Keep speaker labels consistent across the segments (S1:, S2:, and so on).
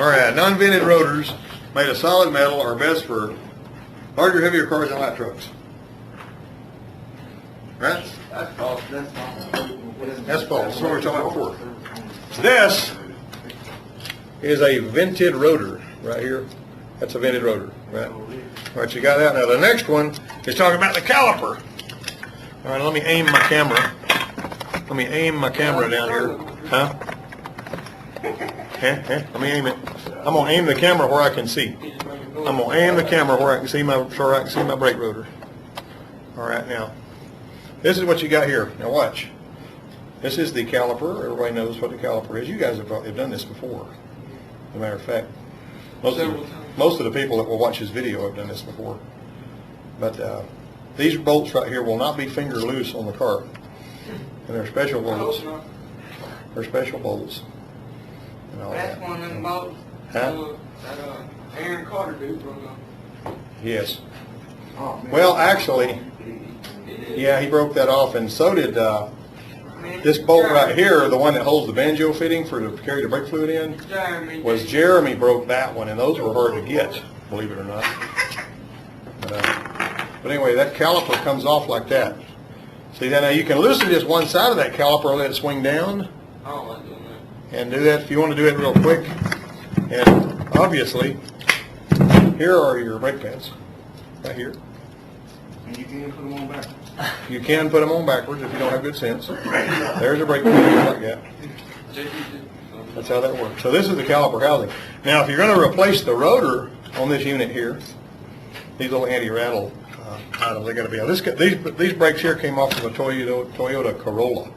S1: All right, non-vented rotors made of solid metal are best for larger, heavier cars and light trucks. Right?
S2: That's false. That's false.
S1: That's false. That's what we were talking about before. This is a vented rotor right here. That's a vented rotor, right? All right, you got that. Now the next one is talking about the caliper. All right, let me aim my camera. Let me aim my camera down here. Huh? Let me aim it. I'm gonna aim the camera where I can see. I'm gonna aim the camera where I can see my brake rotor. All right, now this is what you got here. Now watch. This is the caliper. Everybody knows what the caliper is. You guys have probably done this before. As a matter of fact, most of the people that will watch this video have done this before. But these bolts right here will not be finger loose on the car, and they're special bolts. They're special bolts.
S2: That's one of them bolts.
S1: Huh?
S2: Aaron Carter dude from
S1: Yes. Well, actually, yeah, he broke that off, and so did this bolt right here, the one that holds the banjo fitting for to carry the brake fluid in. Jeremy broke that one, and those were hard to get, believe it or not. But anyway, that caliper comes off like that. See that? Now you can loosen just one side of that caliper and let it swing down. And do that if you want to do it real quick. And obviously, here are your brake pads, right here.
S2: And you can put them on backwards.
S1: You can put them on backwards if you don't have good sense. There's a brake pad like that. That's how that works. So this is the caliper housing. Now, if you're going to replace the rotor on this unit here, these little anti-rattle items, they got to be out. These brakes here came off of a Toyota Corolla.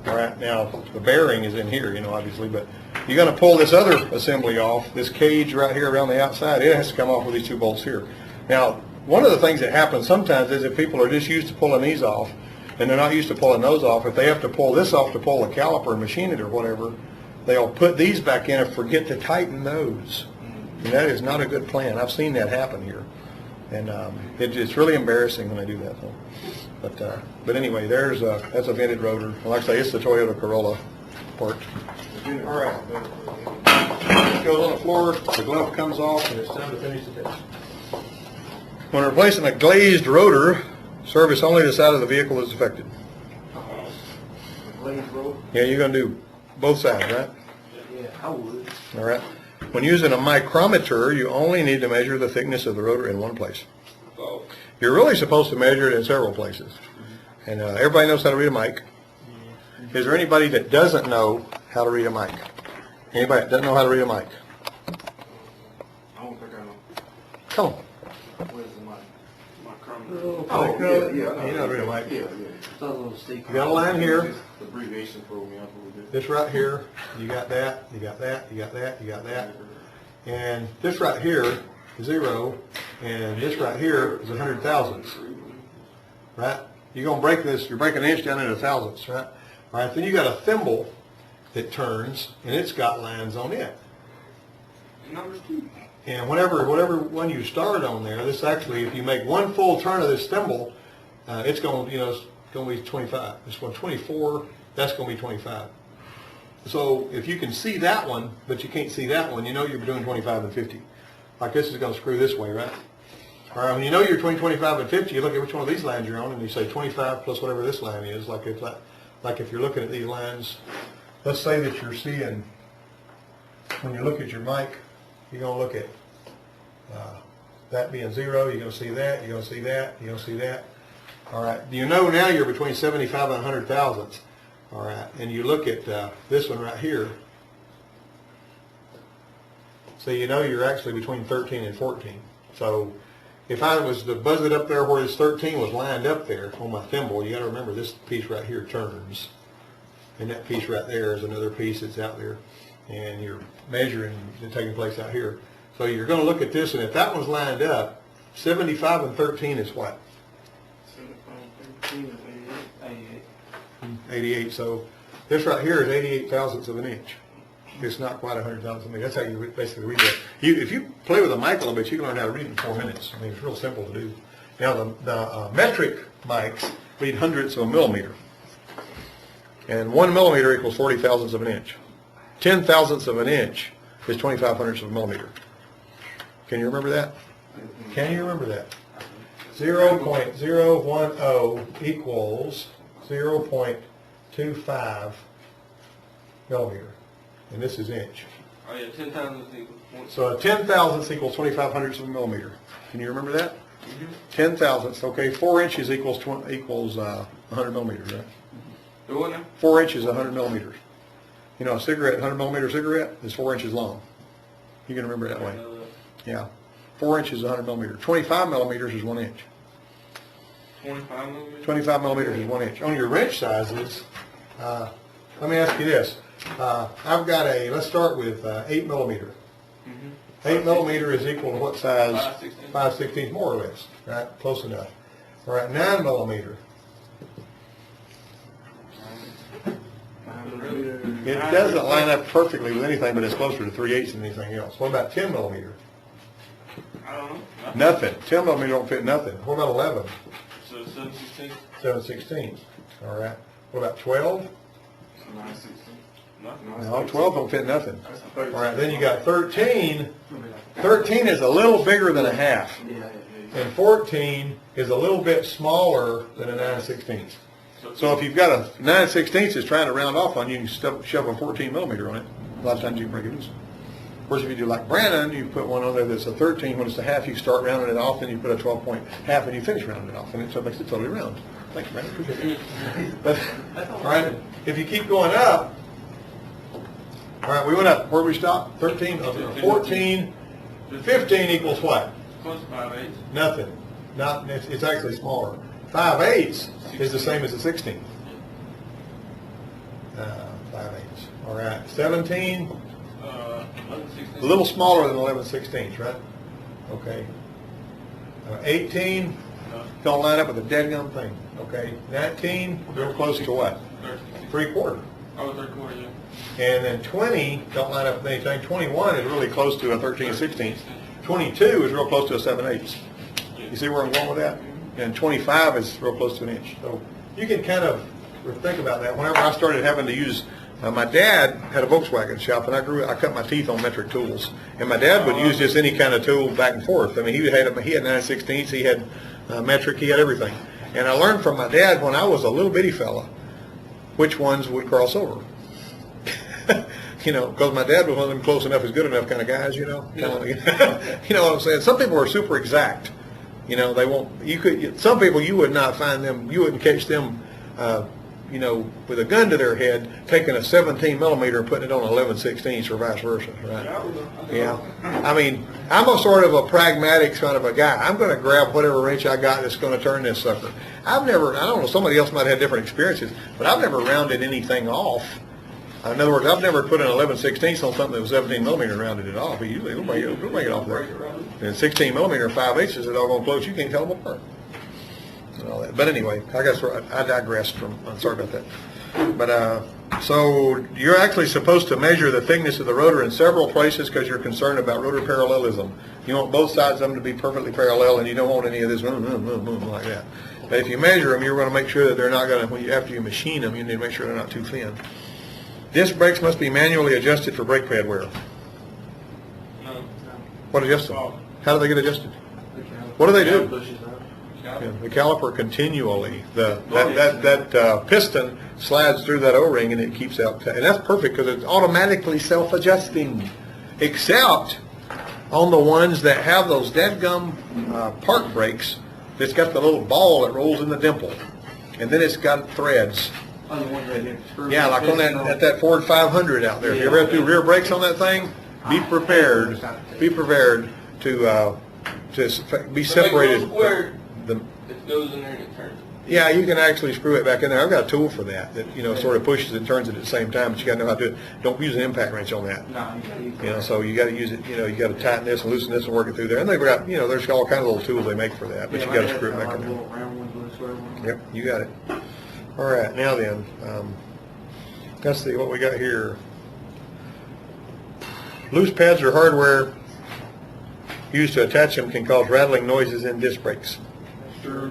S1: All right, now the bearing is in here, obviously, but you're going to pull this other assembly off, this cage right here around the outside. It has to come off with these two bolts here. Now, one of the things that happens sometimes is if people are just used to pulling these off, and they're not used to pulling those off, if they have to pull this off to pull the caliper and machine it or whatever, they'll put these back in and forget to tighten those. And that is not a good plan. I've seen that happen here. And it's really embarrassing when they do that, though. But anyway, that's a vented rotor. And like I say, it's the Toyota Corolla part. All right. This goes on the floor, the glove comes off, and it's time to finish the test. When replacing a glazed rotor, service only the side of the vehicle that's affected.
S2: Glazed rotor?
S1: Yeah, you're going to do both sides, right?
S2: Yeah, I would.
S1: All right. When using a micrometer, you only need to measure the thickness of the rotor in one place. You're really supposed to measure it in several places. And everybody knows how to read a mic. Is there anybody that doesn't know how to read a mic? Anybody that doesn't know how to read a mic?
S2: I don't think I know.
S1: Come on.
S2: Where's the mic?
S1: Oh, yeah. You know how to read a mic. You got a line here.
S2: The abbreviation for me.
S1: This right here, you got that, you got that, you got that, you got that. And this right here is 0, and this right here is 100 thousandths. Right? You're going to break this, you're breaking an inch down into thousandths, right? All right, then you got a thimble that turns, and it's got lines on it.
S2: Numbers 2.
S1: And whatever one you start on there, this actually, if you make one full turn of this thimble, it's going to, it's going to be 25. This one 24, that's going to be 25. So if you can see that one, but you can't see that one, you're between 25 and 50. Like this is going to screw this way, right? All right, when you know you're between 25 and 50, you look at which one of these lines you're on, and you say 25 plus whatever this line is. Like if you're looking at these lines, let's say that you're seeing, when you look at your mic, you're going to look at that being 0, you're going to see that, you're going to see that, you're going to see that. All right, now you're between 75 and 100 thousandths. All right, and you look at this one right here, so you're actually between 13 and 14. So if I was to buzz it up there where this 13 was lined up there on my thimble, you got to remember this piece right here turns, and that piece right there is another piece that's out there, and you're measuring it taking place out here. So you're going to look at this, and if that one's lined up, 75 and 13 is what?
S2: 75, 13, 88.
S1: 88. So this right here is 88 thousandths of an inch. It's not quite 100 thousandths of an inch. That's how you basically read that. If you play with a mic a little bit, you can learn how to read it in 4 minutes. I mean, it's real simple to do. Now, the metric mics read hundredths of a millimeter. And 1 millimeter equals 40 thousandths of an inch. 10 thousandths of an inch is 25 hundredths of a millimeter. Can you remember that? Can you remember that? 0.010 equals 0.25 millimeter, and this is inch.
S2: Oh yeah, 10 thousandths equals 0.5.
S1: So a 10 thousandths equals 25 hundredths of a millimeter. Can you remember that? 10 thousandths, okay, 4 inches equals 100 millimeters, right?
S2: The what now?
S1: 4 inches is 100 millimeters. You know, a cigarette, 100 millimeter cigarette is 4 inches long. You can remember it that way. Yeah. 4 inches is 100 millimeters. 25 millimeters is 1 inch.
S2: 25 millimeters?
S1: 25 millimeters is 1 inch. On your wrench sizes, let me ask you this. I've got let's start with 8 millimeter. 8 millimeter is equal to what size? 5/16, more or less, right? Close enough. All right, 9 millimeter. It doesn't line up perfectly with anything, but it's closer to 3/8 than anything else. What about 10 millimeter?
S2: I don't know.
S1: Nothing. 10 millimeter don't fit nothing. What about 11?
S2: So 7/16?
S1: 7/16. All right. What about 12?
S2: 9/16.
S1: No, 12 don't fit nothing. All right, then you got 13. 13 is a little bigger than a half. And 14 is a little bit smaller than a 9/16. So if you've got a 9/16 is trying to round off on you, you can shove a 14 millimeter on it. A lot of times you can break it loose. Of course, if you do like Brandon, you put one on there that's a 13. When it's a half, you start rounding it off, and you put a 12-point half, and you finish rounding it off, and it makes it totally round. Thanks, Brandon. Appreciate it. But, all right, if you keep going up, all right, we went up. Where did we stop? 13, 14, 15 equals what?
S2: Close to 5/8.
S1: Nothing. It's actually smaller. 5/8 is the same as a 16. 5/8. All right. 17.
S2: 11/16.
S1: A little smaller than 11/16, right? Okay. 18. Don't line up with the dead gum thing. Okay. 19. Real close to what? 3/4.
S2: Oh, 3/4, yeah.
S1: And then 20 don't line up with anything. 21 is really close to a 13/16. 22 is real close to a 7/8. You see where I'm going with that? And 25 is real close to an inch. So you can kind of think about that. Whenever I started having to use, my dad had a Volkswagen shop, and I cut my teeth on metric tools. And my dad would use just any kind of tool back and forth. I mean, he had 9/16, he had metric, he had everything. And I learned from my dad when I was a little bitty fella which ones would cross over. You know, because my dad was one of them close enough is good enough kind of guys, you know. You know what I'm saying? Some people are super exact. You know, they won't. Some people you would not find them. You wouldn't catch them. You know, with a gun to their head, taking a 17 millimeter and putting it on 11/16 or vice versa, right? Yeah. I mean, I'm a sort of a pragmatic kind of a guy. I'm going to grab whatever wrench I got that's going to turn this sucker. I don't know, somebody else might have had different experiences, but I've never rounded anything off. In other words, I've never put an 11/16 on something that was 17 millimeter and rounded it off. But usually it'll make it off there. And 16 millimeter and 5/8 is all going close. You can't tell them apart. And all that. But anyway, I guess I digressed from. I'm sorry about that. But so you're actually supposed to measure the thickness of the rotor in several places because you're concerned about rotor parallelism. You want both sides of them to be perfectly parallel, and you don't want any of this like that. But if you measure them, you're going to make sure that they're not going to. After you machine them, you need to make sure they're not too thin. Disc brakes must be manually adjusted for brake pad wear.
S2: No.
S1: What adjusts them? How do they get adjusted? What do they do? Yeah, the caliper continually. That piston slides through that O-ring and it keeps out. And that's perfect because it's automatically self-adjusting. Except on the ones that have those dadgum park brakes that's got the little ball that rolls in the dimple. And then it's got threads. Yeah, like on that Ford 500 out there. If you ever have to do rear brakes on that thing, be prepared. Be prepared to be separated.
S2: It goes in there and it turns.
S1: Yeah, you can actually screw it back in there. I've got a tool for that sort of pushes and turns it at the same time. But you got to know how to do it. Don't use an impact wrench on that. No, so you got to use it. You got to tighten this and loosen this and work it through there. And they've got there's all kinds of little tools they make for that. But you got to screw it back in there. Yep, you got it. All right, now then, let's see what we got here. Loose pads or hardware used to attach them can cause rattling noises in disc brakes.
S2: Sure.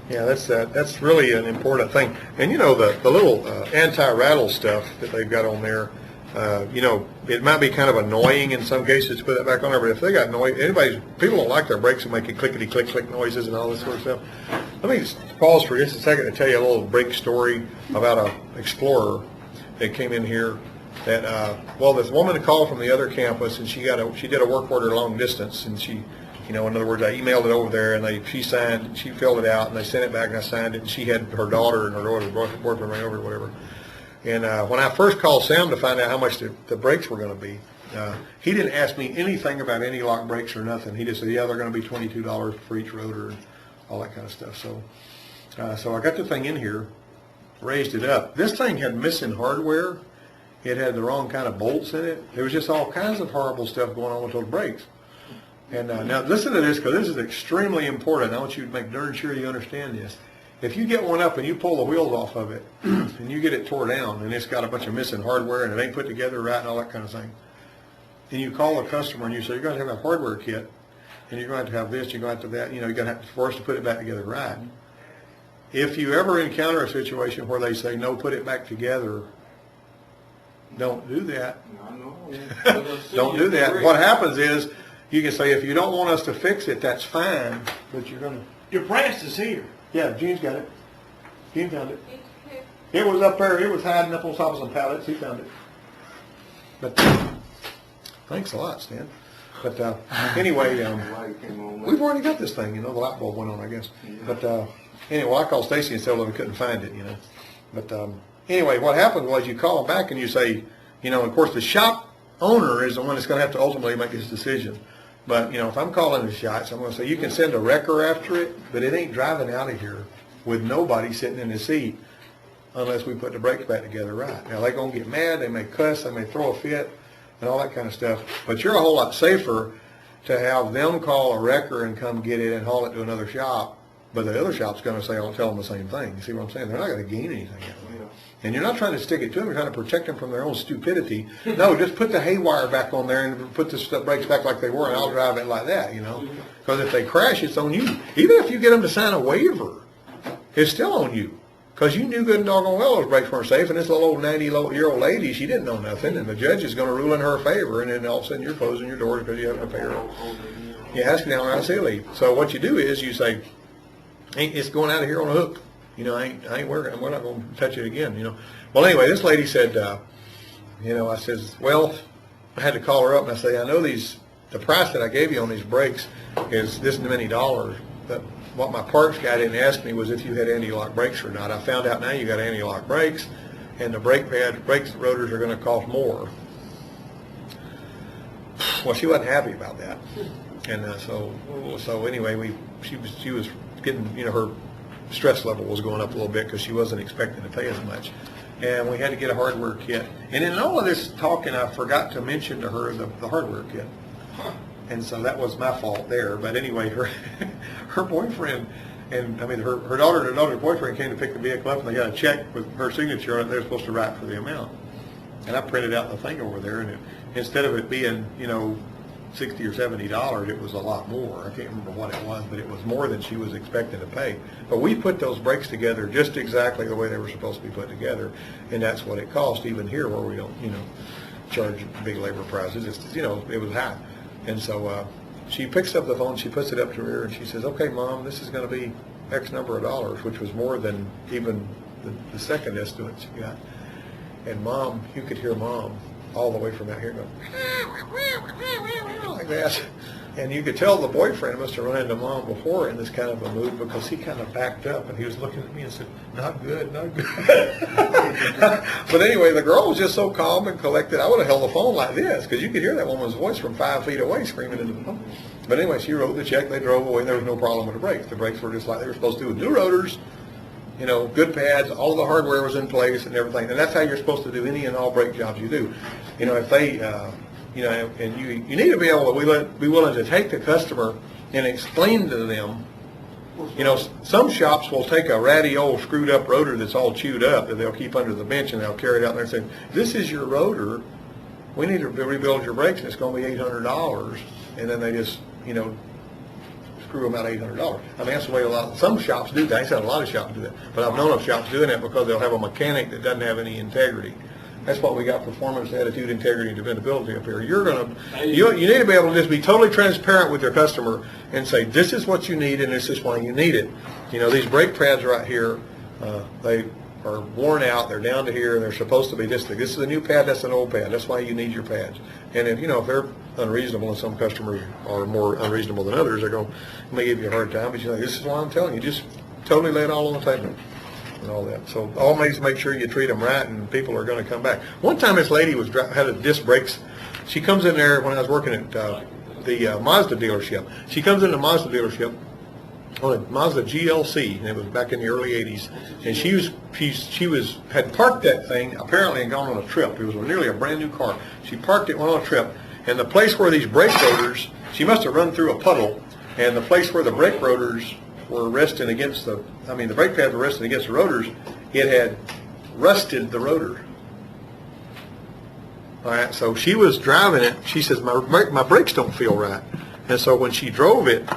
S1: Yeah, that's really an important thing. And the little anti-rattle stuff that they've got on there, You know, it might be kind of annoying in some cases to put that back on there, but if they got noise, people don't like their brakes and making clickety click click noises and all this sort of stuff. Let me just pause for just a second to tell you a little brake story about a Explorer that came in here. That well, this woman called from the other campus, and she did a work order long distance, and she, you know, in other words, I emailed it over there, and she filled it out, and they sent it back, and I signed it, and she had her daughter and her daughter's boyfriend right over it, whatever. And when I first called Sam to find out how much the brakes were going to be, he didn't ask me anything about any lock brakes or nothing. He just said, yeah, they're going to be $22 for each rotor and all that kind of stuff. So, so I got the thing in here, raised it up. This thing had missing hardware. It had the wrong kind of bolts in it. There was just all kinds of horrible stuff going on with those brakes. And now listen to this, because this is extremely important. I want you to make darn sure you understand this. If you get one up and you pull the wheels off of it and you get it tore down and it's got a bunch of missing hardware and it ain't put together right and all that kind of thing, then you call the customer and you say, you're going to have a hardware kit and you're going to have this, you're going to have that, you know, you're going to have to force to put it back together right. If you ever encounter a situation where they say, no, put it back together, don't do that. Don't do that. What happens is you can say, if you don't want us to fix it, that's fine, but you're going to...
S3: Your brass is here.
S1: Yeah, Gene's got it. Gene found it. It was up there. It was hiding up on top of some pallets. He found it. But thanks a lot, Stan. But anyway, we've already got this thing. You know, the light bulb went on, I guess. But anyway, I called Stacy and told her we couldn't find it. You know. But anyway, what happened was you call them back and you say, you know, of course the shop owner is the one that's going to have to ultimately make this decision. But, you know, if I'm calling the shots, I'm going to say, you can send a wrecker after it, but it ain't driving out of here with nobody sitting in the seat unless we put the brakes back together right. Now, they're going to get mad, they may cuss, they may throw a fit, and all that kind of stuff. But you're a whole lot safer to have them call a wrecker and come get it and haul it to another shop, but the other shop's going to say, I'll tell them the same thing. You see what I'm saying? They're not going to gain anything out of it. And you're not trying to stick it to them, you're trying to protect them from their own stupidity. No, just put the haywire back on there and put the brakes back like they were, and I'll drive it like that, you know. Because if they crash, it's on you. Even if you get them to sign a waiver, it's still on you. Because you knew good and doggone well those brakes weren't safe, and this little old 90-year-old lady, she didn't know nothing, and the judge is going to rule in her favor, and then all of a sudden you're closing your doors because you haven't paid her. You ask down around silly. So what you do is you say, it's going out of here on a hook. You know, I ain't working. We're not going to touch it again. You know. Well, anyway, this lady said, you know, I says, well, I had to call her up and I say, I know the price that I gave you on these brakes is this many dollars. But what my parts guy didn't ask me was if you had anti-lock brakes or not. I found out now you got anti-lock brakes, and the brakes rotors are going to cost more. Well, she wasn't happy about that, and so anyway, she was getting, you know, her stress level was going up a little bit because she wasn't expecting to pay as much. And we had to get a hardware kit. And in all of this talking, I forgot to mention to her the hardware kit. And so that was my fault there. But anyway, her boyfriend, and I mean her daughter and her daughter's boyfriend came to pick the vehicle up, and they got a check with her signature on it. They're supposed to write for the amount. And I printed out the thing over there, and instead of it being, you know, $60 or $70, it was a lot more. I can't remember what it was, but it was more than she was expecting to pay. But we put those brakes together just exactly the way they were supposed to be put together, and that's what it cost, even here where we don't, you know, charge big labor prices. It's, you know, it was high. And so she picks up the phone, she puts it up to her ear, and she says, okay, Mom, this is going to be X number of dollars, which was more than even the second estimate she got. And Mom, you could hear Mom all the way from out here going like that. And you could tell the boyfriend must have run into Mom before in this kind of a mood, because he kind of backed up and he was looking at me and said, not good, not good. But anyway, the girl was just so calm and collected. I would have held the phone like this, because you could hear that woman's voice from 5 feet away screaming into the phone. But anyway, she wrote the check, they drove away, and there was no problem with the brakes. The brakes were just like they were supposed to do with new rotors. You know, good pads, all the hardware was in place and everything. And that's how you're supposed to do any and all brake jobs you do. You know, if they, you know, and you need to be able to be willing to take the customer and explain to them. You know, some shops will take a ratty old screwed up rotor that's all chewed up that they'll keep under the bench, and they'll carry it out there and say, this is your rotor. We need to rebuild your brakes, and it's going to be $800. And then they just, you know, screw them out $800. I mean, that's the way some shops do that. I said a lot of shops do that. But I've known of shops doing that because they'll have a mechanic that doesn't have any integrity. That's what we got: performance, attitude, integrity, and dependability up here. You need to be able to just be totally transparent with your customer and say, this is what you need and this is why you need it. You know, these brake pads right here, they are worn out, they're down to here, and they're supposed to be this thing. This is a new pad, that's an old pad. That's why you need your pads. And if, you know, if they're unreasonable, and some customers are more unreasonable than others, they're going to may give you a hard time, but you know, this is why I'm telling you, just totally lay it all on the table and all that. So always make sure you treat them right, and people are going to come back. One time this lady had a disc brakes. She comes in there when I was working at the Mazda dealership. She comes in the Mazda dealership on a Mazda GLC, and it was back in the early 80s, and she had parked that thing apparently and gone on a trip. It was nearly a brand new car. She parked it, went on a trip, and the place where these brake rotors, she must have run through a puddle, and the place where the brake rotors were resting against the brake pads were resting against the rotors, it had rusted the rotor. All right, so she was driving it. She says, my brakes don't feel right. And so when she drove it,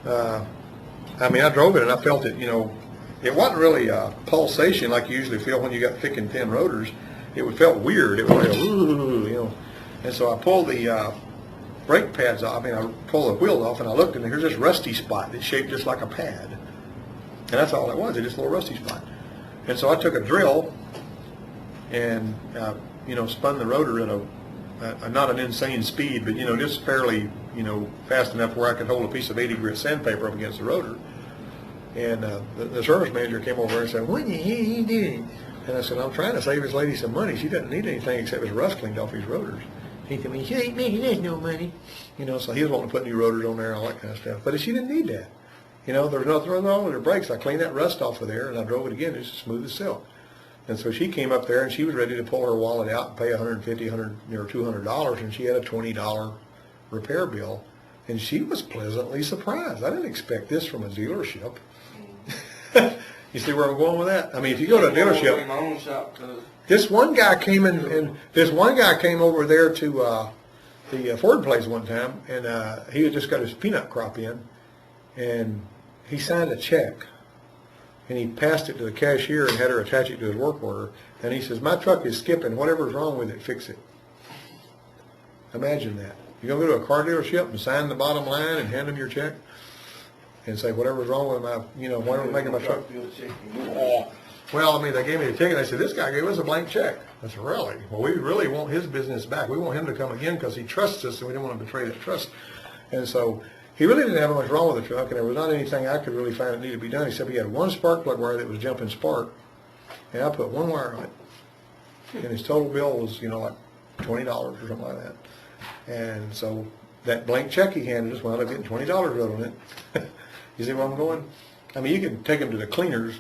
S1: I drove it and I felt it, you know, it wasn't really a pulsation like you usually feel when you got thick and thin rotors. It felt weird. It was like, ooh, you know. And so I pulled the brake pads off. I pulled the wheels off, and I looked, and here's this rusty spot that's shaped just like a pad. And that's all it was, just a little rusty spot. And so I took a drill and, you know, spun the rotor at not an insane speed, but, you know, just fairly, you know, fast enough where I could hold a piece of 80 grit sandpaper up against the rotor. And the service manager came over and said, what the hell are you doing? And I said, I'm trying to save this lady some money. She doesn't need anything except his rust cleaned off these rotors. He told me, she ain't making us no money. You know, so he was wanting to put new rotors on there and all that kind of stuff. But she didn't need that. You know, there was nothing wrong with her brakes. I cleaned that rust off of there, and I drove it again. It's as smooth as silk. And so she came up there, and she was ready to pull her wallet out and pay $150, $100, or $200, and she had a $20 repair bill. And she was pleasantly surprised. I didn't expect this from a dealership. You see where I'm going with that? I mean, if you go to a dealership, this one guy came in, and this one guy came over there to the Ford place one time, and he had just got his peanut crop in, and he signed a check, and he passed it to the cashier and had her attach it to his work order, and he says, my truck is skipping. Whatever's wrong with it, fix it. Imagine that. You're going to go to a car dealership and sign the bottom line and hand them your check and say, whatever's wrong with my, you know, whatever's making my truck. Well, I mean, they gave me the ticket. They said, this guy gave us a blank check. I said, really? Well, we really want his business back. We want him to come again because he trusts us, and we don't want to betray that trust. And so he really didn't have much wrong with the truck, and there was not anything I could really find that needed to be done, except he had one spark plug wire that was jumping spark, and I put one wire on it. And his total bill was, you know, like $20 or something like that. And so that blank check he handed us wound up getting $20 wrote on it. You see where I'm going? I mean, you can take them to the cleaners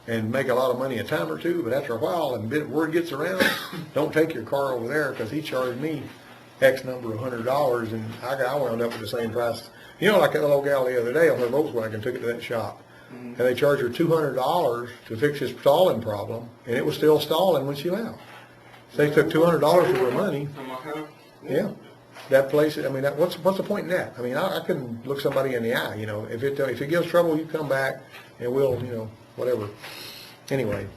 S1: and make a lot of money a time or two, but after a while, and word gets around, don't take your car over there because he charged me X number of $100, and I wound up with the same price. You know, like that little gal the other day on her Volkswagen took it to that shop, and they charged her $200 to fix his stalling problem, and it was still stalling when she left. So they took $200 of her money. Yeah. That place, I mean, what's the point in that? I mean, I can look somebody in the eye, you know. If it gives trouble, you come back, and we'll, you know, whatever. Anyway,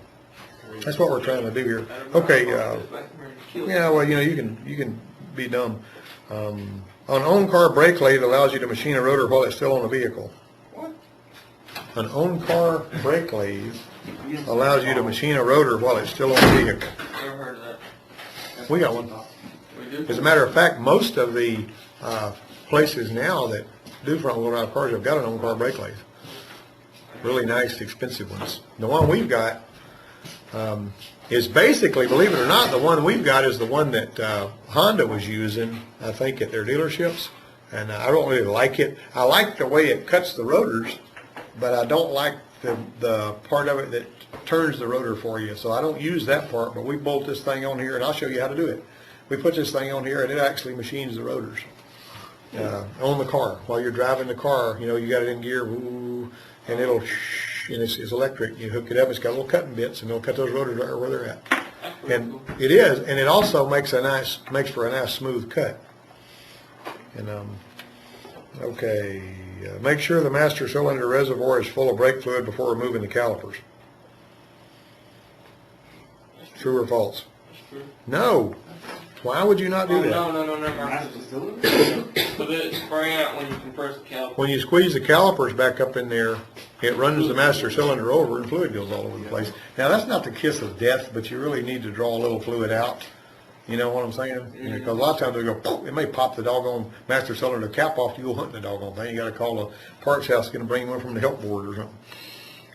S1: that's what we're trying to do here. Okay, yeah, well, you know, you can be dumb. An on-car brake lathe allows you to machine a rotor while it's still on a vehicle.
S2: What?
S1: An on-car brake lathe allows you to machine a rotor while it's still on a vehicle.
S2: Never heard of that.
S1: We got one. As a matter of fact, most of the places now that do front-wheel drive cars have got an on-car brake lathe. Really nice, expensive ones. The one we've got is basically, believe it or not, the one we've got is the one that Honda was using, I think, at their dealerships. And I don't really like it. I like the way it cuts the rotors, but I don't like the part of it that turns the rotor for you. So I don't use that part, but we bolt this thing on here, and I'll show you how to do it. We put this thing on here, and it actually machines the rotors on the car. While you're driving the car, you know, you got it in gear, woo, and it'll, and it's electric. You hook it up, it's got little cutting bits, and it'll cut those rotors right where they're at. And it is, and it also makes for a nice smooth cut. And okay, make sure the master cylinder reservoir is full of brake fluid before removing the calipers. True or false? No. Why would you not do that?
S2: No, never mind. So it spray out when you compress the caliper.
S1: When you squeeze the calipers back up in there, it runs the master cylinder over and fluid goes all over the place. Now that's not the kiss of death, but you really need to draw a little fluid out. You know what I'm saying? Because a lot of times they go, poof, it may pop the doggone master cylinder cap off. You go hunting the doggone thing. You got to call the parts house, going to bring one from the help board or something.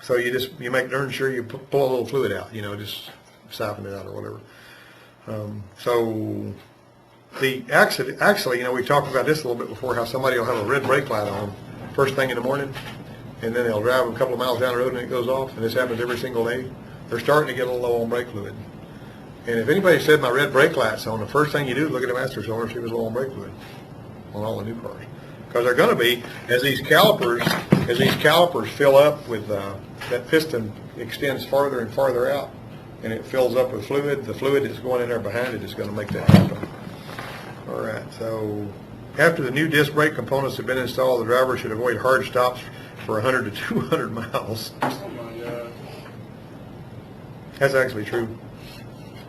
S1: So you make darn sure you pull a little fluid out. You know, just siphon it out or whatever. So the actually, you know, we talked about this a little bit before. How somebody will have a red brake light on first thing in the morning, and then they'll drive a couple of miles down the road and it goes off. And this happens every single day. They're starting to get a little low on brake fluid. And if anybody said my red brake light's on, the first thing you do is look at the master cylinder and see if it's low on brake fluid on all the new cars. Because they're going to be, as these calipers fill up with that piston extends farther and farther out, and it fills up with fluid. The fluid that's going in there behind it is going to make that happen. All right. So after the new disc brake components have been installed, the driver should avoid hard stops for 100 to 200 miles.
S2: Oh my God.
S1: That's actually true.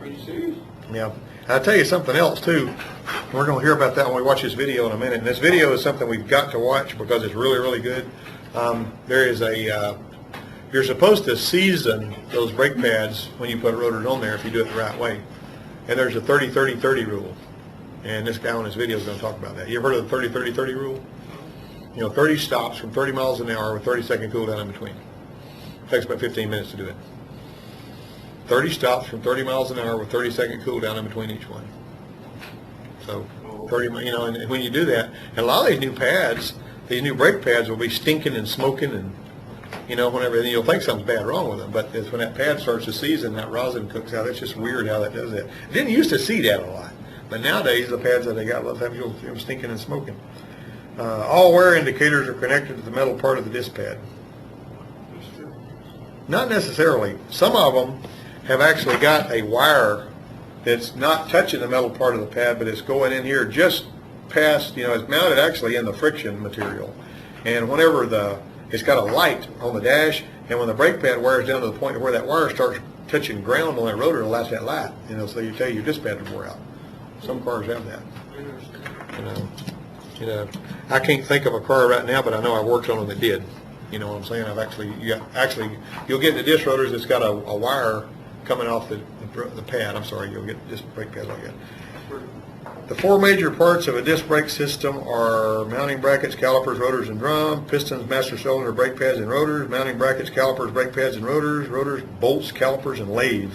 S2: Are you serious?
S1: Yeah. I'll tell you something else too. We're going to hear about that when we watch this video in a minute. And this video is something we've got to watch because it's really, really good. There is you're supposed to season those brake pads when you put rotors on there if you do it the right way. And there's a 30-30-30 rule. And this guy on this video is going to talk about that. You ever heard of the 30-30-30 rule? You know, 30 stops from 30 miles an hour with 30-second cool down in between. It takes about 15 minutes to do it. 30 stops from 30 miles an hour with 30-second cool down in between each one. So 30, you know, and when you do that, and a lot of these new pads, these new brake pads will be stinking and smoking and, you know, whenever, and you'll think something's bad wrong with them, but it's when that pad starts to season, that rosin cooks out. It's just weird how that does that. Didn't used to see that a lot, but nowadays the pads that they got, a lot of times you'll see them stinking and smoking. All wear indicators are connected to the metal part of the disc pad. Not necessarily. Some of them have actually got a wire that's not touching the metal part of the pad, but it's going in here just past, you know, it's mounted actually in the friction material. And whenever it's got a light on the dash, and when the brake pad wears down to the point where that wire starts touching ground on that rotor, it'll light that light, you know, so you tell your disc pad to wear out. Some cars have that. You know, I can't think of a car right now, but I know I worked on them that did. You know what I'm saying? You'll get the disc rotors that's got a wire coming off the pad. I'm sorry, you'll get disc brake pads like that. The four major parts of a disc brake system are mounting brackets, calipers, rotors, and drum, pistons, master cylinder, brake pads, and rotors, mounting brackets, calipers, brake pads, and rotors, bolts, calipers, and lathe.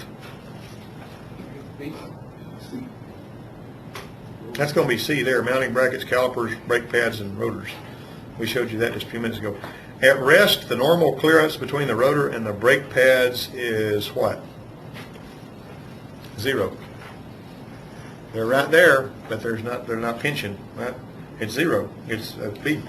S1: That's going to be C there, mounting brackets, calipers, brake pads, and rotors. We showed you that just a few minutes ago. At rest, the normal clearance between the rotor and the brake pads is what? 0. They're right there, but they're not pinching. Right? It's 0. It's a B.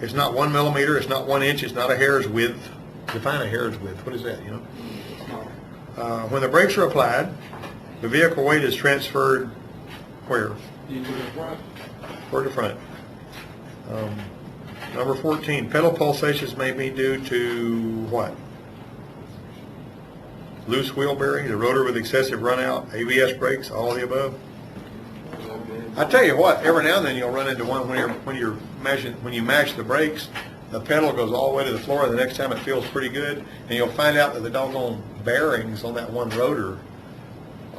S1: It's not 1 millimeter. It's not 1 inch. It's not a hair's width. Define a hair's width. What is that? You know. When the brakes are applied, the vehicle weight is transferred where?
S2: To the front.
S1: Toward the front. Number 14. Pedal pulsations may be due to what? Loose wheel bearings, a rotor with excessive runout, ABS brakes, all of the above. I tell you what, every now and then you'll run into one when you mash the brakes, the pedal goes all the way to the floor, and the next time it feels pretty good, and you'll find out that the doggone bearings on that one rotor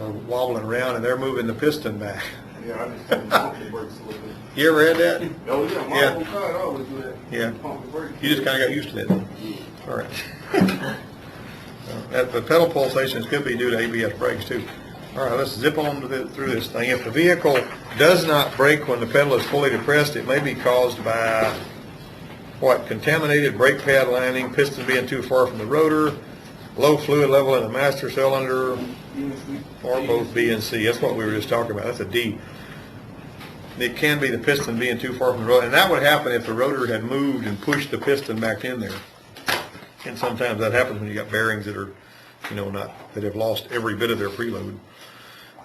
S1: are wobbling around, and they're moving the piston back.
S3: Yeah, I just pump the brakes a little bit.
S1: You ever had that?
S3: Oh yeah, my whole car, I always do that.
S1: Yeah.
S3: Pump the brakes.
S1: You just kind of got used to that. All right. The pedal pulsations could be due to ABS brakes too. All right, let's zip on through this thing. If the vehicle does not brake when the pedal is fully depressed, it may be caused by what? Contaminated brake pad lining, piston being too far from the rotor, low fluid level in the master cylinder, or both B and C. That's what we were just talking about. That's a D. It can be the piston being too far from the rotor, and that would happen if the rotor had moved and pushed the piston back in there. And sometimes that happens when you got bearings that are, you know, that have lost every bit of their preload,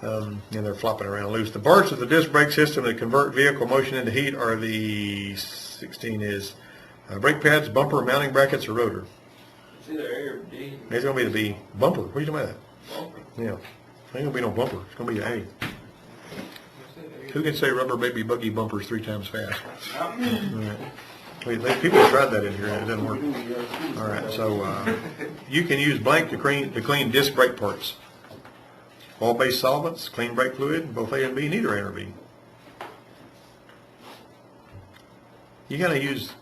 S1: and they're flopping around loose. The parts of the disc brake system that convert vehicle motion into heat are the 16 is brake pads, bumper, mounting brackets, or rotor.
S2: It's either A or D.
S1: It's going to be the B. Bumper. What are you talking about?
S2: Bumper.
S1: Yeah. gonna be no bumper, it's gonna be an A. Who can say rubber baby buggy bumpers 3 times fast? All right. People have tried that in here, and it doesn't work. All right, so you can use blank to clean disc brake parts. Oil-based solvents, clean brake fluid, both A and B, neither A or B. You gotta use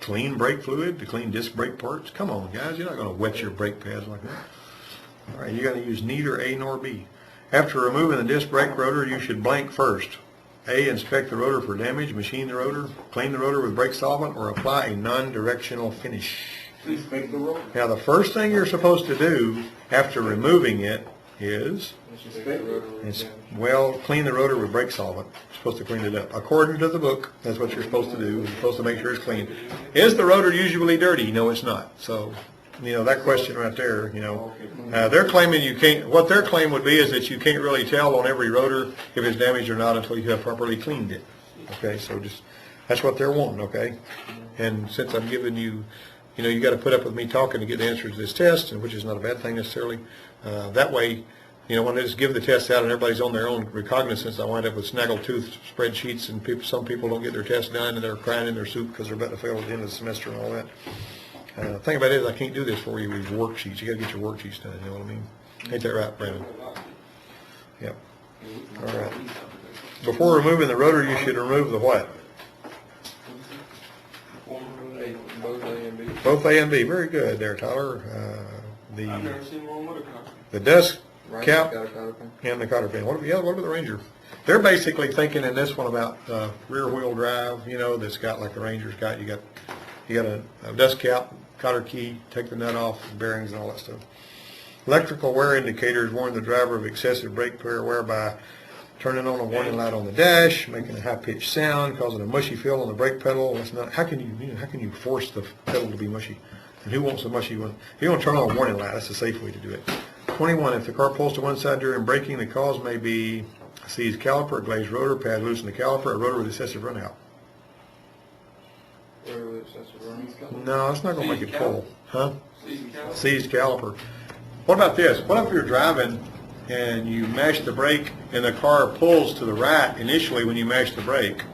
S1: clean brake fluid to clean disc brake parts? Come on, guys, you're not gonna wet your brake pads like that. All right, you gotta use neither A nor B. After removing the disc brake rotor, you should blank first. A, inspect the rotor for damage, machine the rotor, clean the rotor with brake solvent, or apply a non-directional finish.
S3: Inspect the rotor.
S1: Now, the first thing you're supposed to do after removing it is, clean the rotor with brake solvent. You're supposed to clean it up. According to the book, that's what you're supposed to do. You're supposed to make sure it's clean. Is the rotor usually dirty? No, it's not. So, that question right there, they're claiming you can't, what their claim would be is that you can't really tell on every rotor if it's damaged or not until you have properly cleaned it. Okay, so that's what they're wanting, okay? And since I'm giving you, you got to put up with me talking to get the answers to this test, which is not a bad thing necessarily. That way, when they just give the test out and everybody's on their own recognizance, I wind up with snaggletooth spreadsheets, and some people don't get their test done and they're crying in their soup because they're about to fail at the end of the semester and all that. The thing about it is I can't do this for you with worksheets. You got to get your worksheets done, you know what I mean? Ain't that right, Brandon? Yep. All right. Before removing the rotor, you should remove the what?
S2: Both A and B.
S1: Both A and B. Very good there, Tyler.
S2: I've never seen one with a cutter.
S1: The dust cap and the cotter pin. What about the Ranger? They're basically thinking in this one about rear wheel drive, that's got like the Ranger's got. You got a dust cap, cotter key, take the nut off, bearings and all that stuff. Electrical wear indicators warn the driver of excessive brake wear by turning on a warning light on the dash, making a high-pitched sound, causing a mushy feel on the brake pedal. That's not. How can you force the pedal to be mushy? And who wants a mushy one? If you want to turn on a warning light, that's a safe way to do it. 21. If the car pulls to one side during braking, the cause may be a seized caliper, a glazed rotor, pad loose in the caliper, a rotor with excessive runout. No, it's not going to make it pull. Huh? Seized caliper. What about this? What if you're driving and you mash the brake and the car pulls to the right initially when you mash the brake,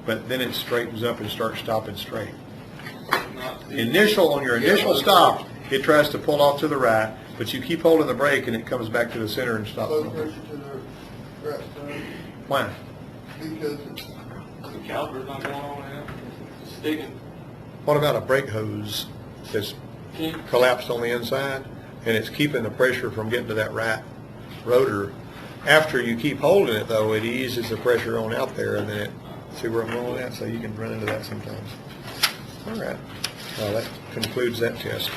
S1: but then it straightens up and starts stopping straight? On your initial stop, it tries to pull off to the right, but you keep holding the brake and it comes back to the center and stops. Why?
S3: Because
S2: The caliper's not going on now. It's sticking.
S1: What about a brake hose that's collapsed on the inside and it's keeping the pressure from getting to that right rotor? After you keep holding it, though, it eases the pressure on out there, and then see where I'm going with that? So you can run into that sometimes. All right. Well, that concludes that test.